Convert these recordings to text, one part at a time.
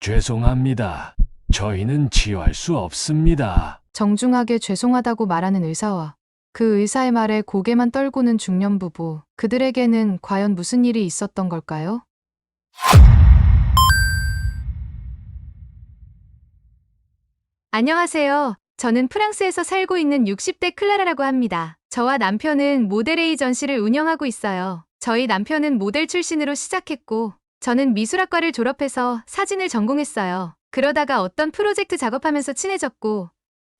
죄송합니다. 저희는 치유할 수 없습니다. 정중하게 죄송하다고 말하는 의사와 그 의사의 말에 고개만 떨구는 중년 부부. 그들에게는 과연 무슨 일이 있었던 걸까요? 안녕하세요. 저는 프랑스에서 살고 있는 60대 클라라라고 합니다. 저와 남편은 모델 에이전시를 운영하고 있어요. 저희 남편은 모델 출신으로 시작했고, 저는 미술학과를 졸업해서 사진을 전공했어요. 그러다가 어떤 프로젝트 작업하면서 친해졌고,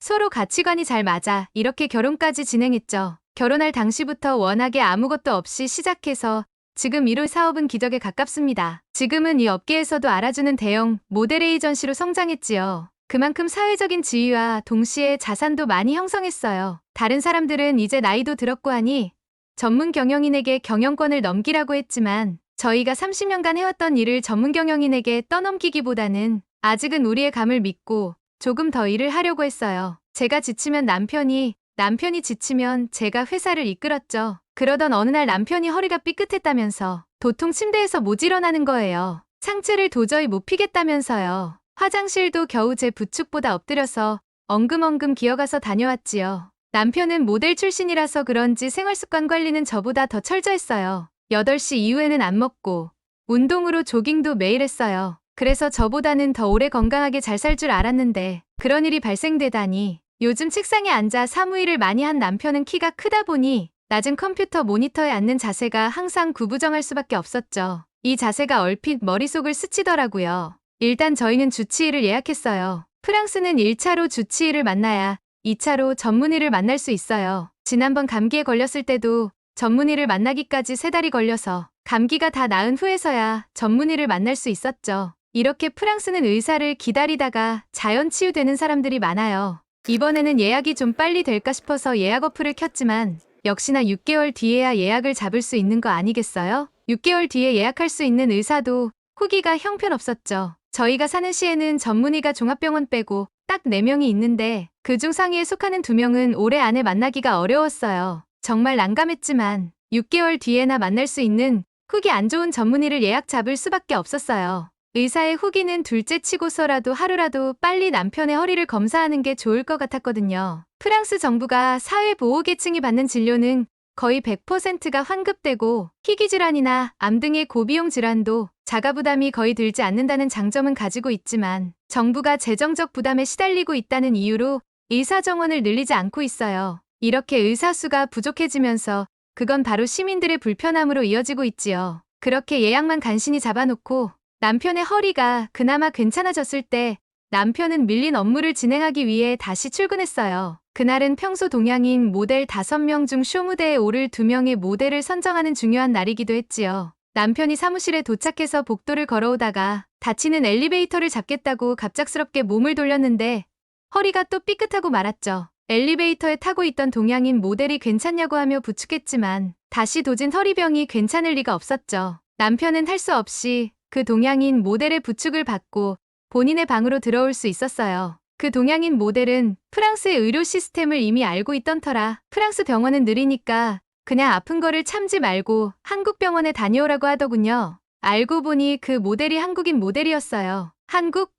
서로 가치관이 잘 맞아 이렇게 결혼까지 진행했죠. 결혼할 당시부터 워낙에 아무것도 없이 시작해서 지금 이룬 사업은 기적에 가깝습니다. 지금은 이 업계에서도 알아주는 대형 모델 에이전시로 성장했지요. 그만큼 사회적인 지위와 동시에 자산도 많이 형성했어요. 다른 사람들은 이제 나이도 들었고 하니 전문 경영인에게 경영권을 넘기라고 했지만 저희가 30년간 해왔던 일을 전문 경영인에게 떠넘기기보다는 아직은 우리의 감을 믿고 조금 더 일을 하려고 했어요. 제가 지치면 남편이 지치면 제가 회사를 이끌었죠. 그러던 어느 날 남편이 허리가 삐끗했다면서 도통 침대에서 못 일어나는 거예요. 상체를 도저히 못 피겠다면서요. 화장실도 겨우 제 부축보다 엎드려서 엉금엉금 기어가서 다녀왔지요. 남편은 모델 출신이라서 그런지 생활습관 관리는 저보다 더 철저했어요. 8시 이후에는 안 먹고 운동으로 조깅도 매일 했어요. 그래서 저보다는 더 오래 건강하게 잘 살 줄 알았는데 그런 일이 발생되다니. 요즘 책상에 앉아 사무일을 많이 한 남편은 키가 크다 보니 낮은 컴퓨터 모니터에 앉는 자세가 항상 구부정할 수밖에 없었죠. 이 자세가 얼핏 머릿속을 스치더라고요. 일단 저희는 주치의를 예약했어요. 프랑스는 1차로 주치의를 만나야 2차로 전문의를 만날 수 있어요. 지난번 감기에 걸렸을 때도 전문의를 만나기까지 3달이 걸려서 감기가 다 나은 후에서야 전문의를 만날 수 있었죠. 이렇게 프랑스는 의사를 기다리다가 자연 치유되는 사람들이 많아요. 이번에는 예약이 좀 빨리 될까 싶어서 예약 어플을 켰지만 역시나 6개월 뒤에야 예약을 잡을 수 있는 거 아니겠어요? 6개월 뒤에 예약할 수 있는 의사도 후기가 형편없었죠. 저희가 사는 시에는 전문의가 종합병원 빼고 딱 4명이 있는데 그중 상위에 속하는 2명은 올해 안에 만나기가 어려웠어요. 정말 난감했지만 6개월 뒤에나 만날 수 있는 후기 안 좋은 전문의를 예약 잡을 수밖에 없었어요. 의사의 후기는 둘째 치고서라도 하루라도 빨리 남편의 허리를 검사하는 게 좋을 것 같았거든요. 프랑스 정부가 사회보호계층이 받는 진료는 거의 100%가 환급되고 희귀질환이나 암 등의 고비용 질환도 자가부담이 거의 들지 않는다는 장점은 가지고 있지만 정부가 재정적 부담에 시달리고 있다는 이유로 의사 정원을 늘리지 않고 있어요. 이렇게 의사 수가 부족해지면서 그건 바로 시민들의 불편함으로 이어지고 있지요. 그렇게 예약만 간신히 잡아놓고 남편의 허리가 그나마 괜찮아졌을 때 남편은 밀린 업무를 진행하기 위해 다시 출근했어요. 그날은 평소 동양인 모델 5명 중 쇼무대에 오를 2명의 모델을 선정하는 중요한 날이기도 했지요. 남편이 사무실에 도착해서 복도를 걸어오다가 닫히는 엘리베이터를 잡겠다고 갑작스럽게 몸을 돌렸는데 허리가 또 삐끗하고 말았죠. 엘리베이터에 타고 있던 동양인 모델이 괜찮냐고 하며 부축했지만 다시 도진 허리병이 괜찮을 리가 없었죠. 남편은 할 수 없이 그 동양인 모델의 부축을 받고 본인의 방으로 들어올 수 있었어요. 그 동양인 모델은 프랑스의 의료 시스템을 이미 알고 있던 터라 프랑스 병원은 느리니까 그냥 아픈 거를 참지 말고 한국 병원에 다녀오라고 하더군요. 알고 보니 그 모델이 한국인 모델이었어요. 한국?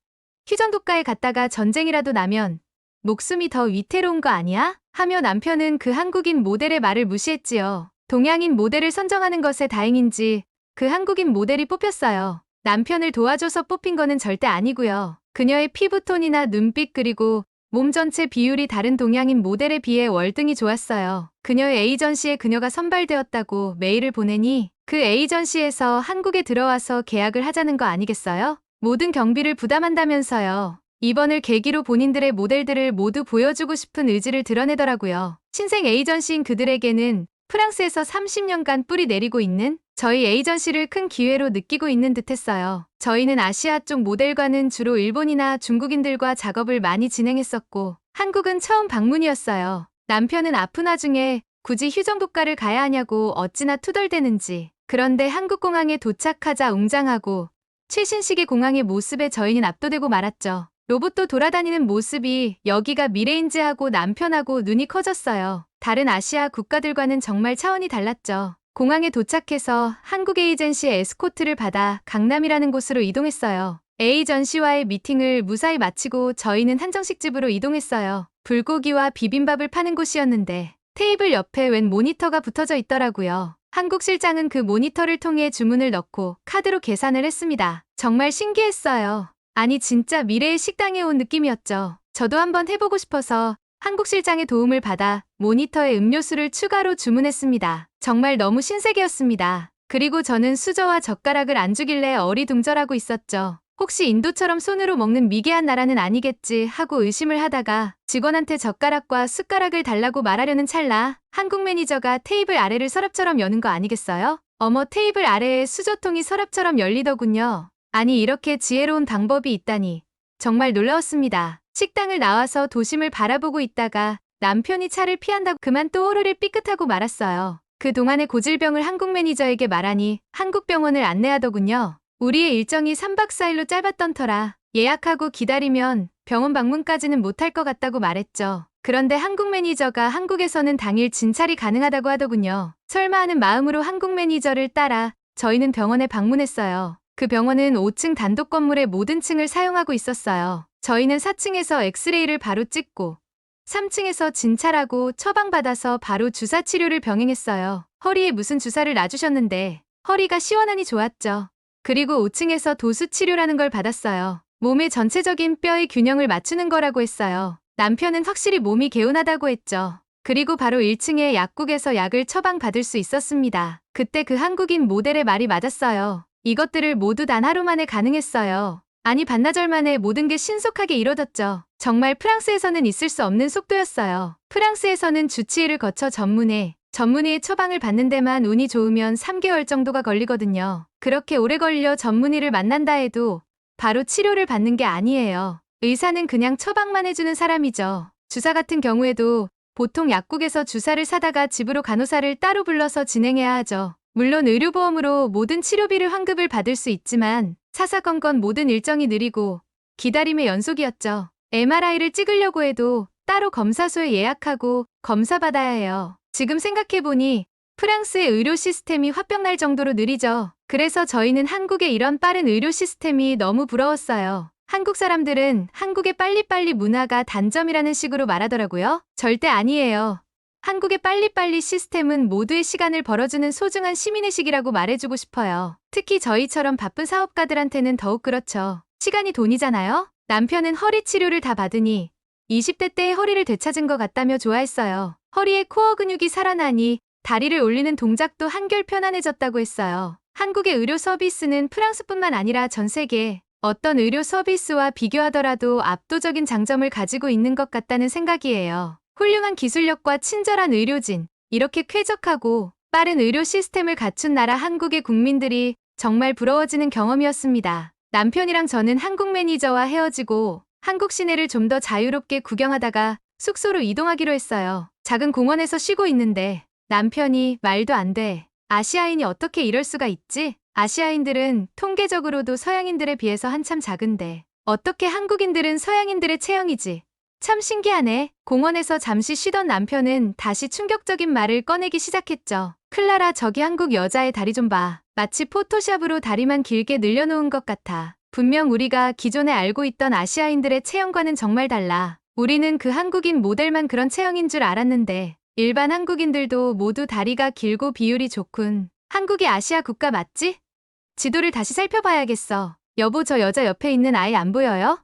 휴전국가에 갔다가 전쟁이라도 나면 목숨이 더 위태로운 거 아니야? 하며 남편은 그 한국인 모델의 말을 무시했지요. 동양인 모델을 선정하는 것에 다행인지 그 한국인 모델이 뽑혔어요. 남편을 도와줘서 뽑힌 거는 절대 아니고요. 그녀의 피부톤이나 눈빛 그리고 몸 전체 비율이 다른 동양인 모델에 비해 월등히 좋았어요. 그녀의 에이전시에 그녀가 선발되었다고 메일을 보내니 그 에이전시에서 한국에 들어와서 계약을 하자는 거 아니겠어요? 모든 경비를 부담한다면서요. 이번을 계기로 본인들의 모델들을 모두 보여주고 싶은 의지를 드러내더라고요. 신생 에이전시인 그들에게는 프랑스에서 30년간 뿌리 내리고 있는 저희 에이전시를 큰 기회로 느끼고 있는 듯했어요. 저희는 아시아 쪽 모델과는 주로 일본이나 중국인들과 작업을 많이 진행했었고 한국은 처음 방문이었어요. 남편은 아픈 와중에 굳이 휴전국가를 가야 하냐고 어찌나 투덜대는지. 그런데 한국공항에 도착하자 웅장하고 최신식의 공항의 모습에 저희는 압도되고 말았죠. 로봇도 돌아다니는 모습이 여기가 미래인지 하고 남편하고 눈이 커졌어요. 다른 아시아 국가들과는 정말 차원이 달랐죠. 공항에 도착해서 한국 에이전시의 에스코트를 받아 강남이라는 곳으로 이동했어요. A 전시와의 미팅을 무사히 마치고 저희는 한정식집으로 이동했어요. 불고기와 비빔밥을 파는 곳이었는데 테이블 옆에 웬 모니터가 붙어져 있더라고요. 한국 실장은 그 모니터를 통해 주문을 넣고 카드로 계산을 했습니다. 정말 신기했어요. 아니 진짜 미래의 식당에 온 느낌이었죠. 저도 한번 해보고 싶어서 한국 실장의 도움을 받아 모니터에 음료수를 추가로 주문했습니다. 정말 너무 신세계였습니다. 그리고 저는 수저와 젓가락을 안 주길래 어리둥절하고 있었죠. 혹시 인도처럼 손으로 먹는 미개한 나라는 아니겠지 하고 의심을 하다가 직원한테 젓가락과 숟가락을 달라고 말하려는 찰나 한국 매니저가 테이블 아래를 서랍처럼 여는 거 아니겠어요? 어머, 테이블 아래에 수저통이 서랍처럼 열리더군요. 아니 이렇게 지혜로운 방법이 있다니 정말 놀라웠습니다. 식당을 나와서 도심을 바라보고 있다가 남편이 차를 피한다고 그만 또 호르를 삐끗하고 말았어요. 그 동안의 고질병을 한국 매니저에게 말하니 한국 병원을 안내하더군요. 우리의 일정이 3박 4일로 짧았던 터라 예약하고 기다리면 병원 방문까지는 못할 것 같다고 말했죠. 그런데 한국 매니저가 한국에서는 당일 진찰이 가능하다고 하더군요. 설마 하는 마음으로 한국 매니저를 따라 저희는 병원에 방문했어요. 그 병원은 5층 단독 건물의 모든 층을 사용하고 있었어요. 저희는 4층에서 엑스레이를 바로 찍고 3층에서 진찰하고 처방받아서 바로 주사 치료를 병행했어요. 허리에 무슨 주사를 놔주셨는데 허리가 시원하니 좋았죠. 그리고 5층에서 도수 치료라는 걸 받았어요. 몸의 전체적인 뼈의 균형을 맞추는 거라고 했어요. 남편은 확실히 몸이 개운하다고 했죠. 그리고 바로 1층의 약국에서 약을 처방받을 수 있었습니다. 그때 그 한국인 모델의 말이 맞았어요. 이것들을 모두 단 하루 만에 가능했어요. 아니 반나절 만에 모든 게 신속하게 이뤄졌죠. 정말 프랑스에서는 있을 수 없는 속도였어요. 프랑스에서는 주치의를 거쳐 전문의의 처방을 받는 데만 운이 좋으면 3개월 정도가 걸리거든요. 그렇게 오래 걸려 전문의를 만난다 해도 바로 치료를 받는 게 아니에요. 의사는 그냥 처방만 해주는 사람이죠. 주사 같은 경우에도 보통 약국에서 주사를 사다가 집으로 간호사를 따로 불러서 진행해야 하죠. 물론 의료보험으로 모든 치료비를 환급을 받을 수 있지만 사사건건 모든 일정이 느리고 기다림의 연속이었죠. MRI를 찍으려고 해도 따로 검사소에 예약하고 검사받아야 해요. 지금 생각해보니 프랑스의 의료 시스템이 화병날 정도로 느리죠. 그래서 저희는 한국의 이런 빠른 의료 시스템이 너무 부러웠어요. 한국 사람들은 한국의 빨리빨리 문화가 단점이라는 식으로 말하더라고요. 절대 아니에요. 한국의 빨리빨리 시스템은 모두의 시간을 벌어주는 소중한 시민의식이라고 말해주고 싶어요. 특히 저희처럼 바쁜 사업가들한테는 더욱 그렇죠. 시간이 돈이잖아요? 남편은 허리 치료를 다 받으니 20대 때의 허리를 되찾은 것 같다며 좋아했어요. 허리에 코어 근육이 살아나니 다리를 올리는 동작도 한결 편안해졌다고 했어요. 한국의 의료 서비스는 프랑스뿐만 아니라 전 세계 어떤 의료 서비스와 비교하더라도 압도적인 장점을 가지고 있는 것 같다는 생각이에요. 훌륭한 기술력과 친절한 의료진, 이렇게 쾌적하고 빠른 의료 시스템을 갖춘 나라 한국의 국민들이 정말 부러워지는 경험이었습니다. 남편이랑 저는 한국 매니저와 헤어지고 한국 시내를 좀 더 자유롭게 구경하다가 숙소로 이동하기로 했어요. 작은 공원에서 쉬고 있는데 남편이 말도 안 돼. 아시아인이 어떻게 이럴 수가 있지? 아시아인들은 통계적으로도 서양인들에 비해서 한참 작은데 어떻게 한국인들은 서양인들의 체형이지? 참 신기하네. 공원에서 잠시 쉬던 남편은 다시 충격적인 말을 꺼내기 시작했죠. 클라라, 저기 한국 여자의 다리 좀 봐. 마치 포토샵으로 다리만 길게 늘려놓은 것 같아. 분명 우리가 기존에 알고 있던 아시아인들의 체형과는 정말 달라. 우리는 그 한국인 모델만 그런 체형인 줄 알았는데 일반 한국인들도 모두 다리가 길고 비율이 좋군. 한국이 아시아 국가 맞지? 지도를 다시 살펴봐야겠어. 여보, 저 여자 옆에 있는 아이 안 보여요?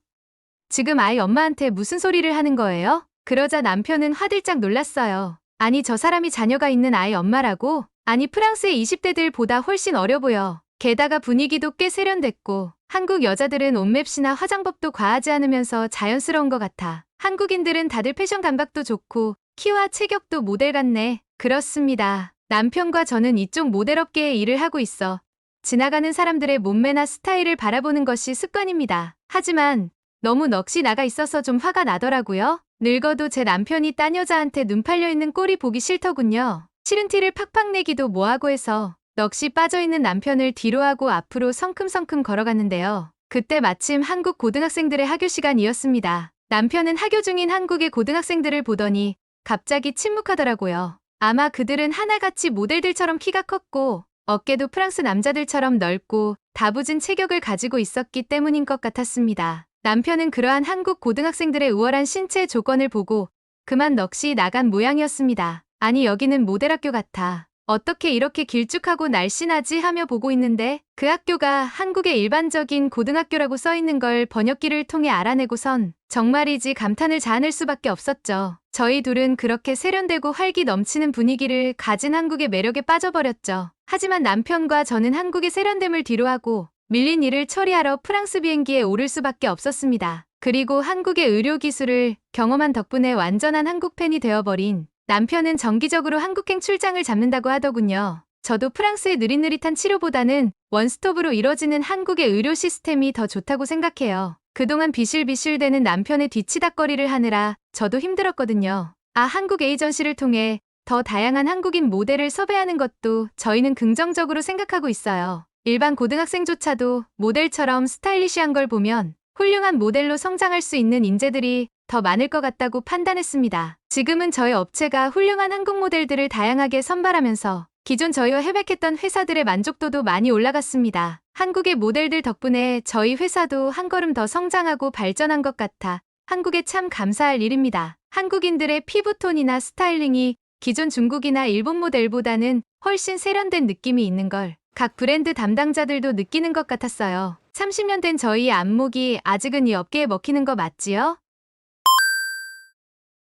지금 아이 엄마한테 무슨 소리를 하는 거예요? 그러자 남편은 화들짝 놀랐어요. 아니, 저 사람이 자녀가 있는 아이 엄마라고? 아니, 프랑스의 20대들보다 훨씬 어려 보여. 게다가 분위기도 꽤 세련됐고 한국 여자들은 옷맵시나 화장법도 과하지 않으면서 자연스러운 것 같아. 한국인들은 다들 패션 감각도 좋고 키와 체격도 모델 같네. 그렇습니다. 남편과 저는 이쪽 모델업계에 일을 하고 있어 지나가는 사람들의 몸매나 스타일을 바라보는 것이 습관입니다. 하지만 너무 넋이 나가 있어서 좀 화가 나더라고요. 늙어도 제 남편이 딴 여자한테 눈 팔려 있는 꼴이 보기 싫더군요. 싫은 티를 팍팍 내기도 뭐하고 해서 넋이 빠져있는 남편을 뒤로하고 앞으로 성큼성큼 걸어갔는데요. 그때 마침 한국 고등학생들의 학교 시간이었습니다. 남편은 학교 중인 한국의 고등학생들을 보더니 갑자기 침묵하더라고요. 아마 그들은 하나같이 모델들처럼 키가 컸고 어깨도 프랑스 남자들처럼 넓고 다부진 체격을 가지고 있었기 때문인 것 같았습니다. 남편은 그러한 한국 고등학생들의 우월한 신체 조건을 보고 그만 넋이 나간 모양이었습니다. 아니, 여기는 모델학교 같아. 어떻게 이렇게 길쭉하고 날씬하지 하며 보고 있는데 그 학교가 한국의 일반적인 고등학교라고 써 있는 걸 번역기를 통해 알아내고선 정말이지 감탄을 자아낼 수밖에 없었죠. 저희 둘은 그렇게 세련되고 활기 넘치는 분위기를 가진 한국의 매력에 빠져버렸죠. 하지만 남편과 저는 한국의 세련됨을 뒤로하고 밀린 일을 처리하러 프랑스 비행기에 오를 수밖에 없었습니다. 그리고 한국의 의료 기술을 경험한 덕분에 완전한 한국 팬이 되어버린 남편은 정기적으로 한국행 출장을 잡는다고 하더군요. 저도 프랑스의 느릿느릿한 치료보다는 원스톱으로 이뤄지는 한국의 의료 시스템이 더 좋다고 생각해요. 그동안 비실비실대는 남편의 뒤치다꺼리를 하느라 저도 힘들었거든요. 한국 에이전시를 통해 더 다양한 한국인 모델을 섭외하는 것도 저희는 긍정적으로 생각하고 있어요. 일반 고등학생조차도 모델처럼 스타일리시한 걸 보면 훌륭한 모델로 성장할 수 있는 인재들이 더 많을 것 같다고 판단했습니다. 지금은 저희 업체가 훌륭한 한국 모델들을 다양하게 선발하면서 기존 저희와 협약했던 회사들의 만족도도 많이 올라갔습니다. 한국의 모델들 덕분에 저희 회사도 한 걸음 더 성장하고 발전한 것 같아 한국에 참 감사할 일입니다. 한국인들의 피부톤이나 스타일링이 기존 중국이나 일본 모델보다는 훨씬 세련된 느낌이 있는 걸 각 브랜드 담당자들도 느끼는 것 같았어요. 30년 된 저희의 안목이 아직은 이 업계에 먹히는 거 맞지요?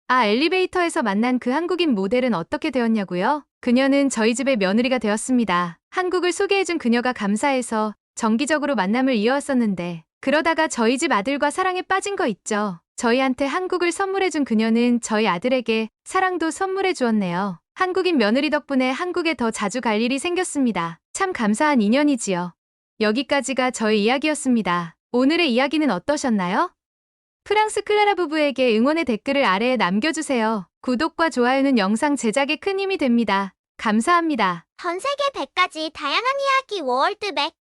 엘리베이터에서 만난 그 한국인 모델은 어떻게 되었냐고요? 그녀는 저희 집의 며느리가 되었습니다. 한국을 소개해준 그녀가 감사해서 정기적으로 만남을 이어왔었는데 그러다가 저희 집 아들과 사랑에 빠진 거 있죠. 저희한테 한국을 선물해준 그녀는 저희 아들에게 사랑도 선물해 주었네요. 한국인 며느리 덕분에 한국에 더 자주 갈 일이 생겼습니다. 참 감사한 인연이지요. 여기까지가 저희 이야기였습니다. 오늘의 이야기는 어떠셨나요? 프랑스 클라라 부부에게 응원의 댓글을 아래에 남겨주세요. 구독과 좋아요는 영상 제작에 큰 힘이 됩니다. 감사합니다. 전 세계 100가지 다양한 이야기 월드백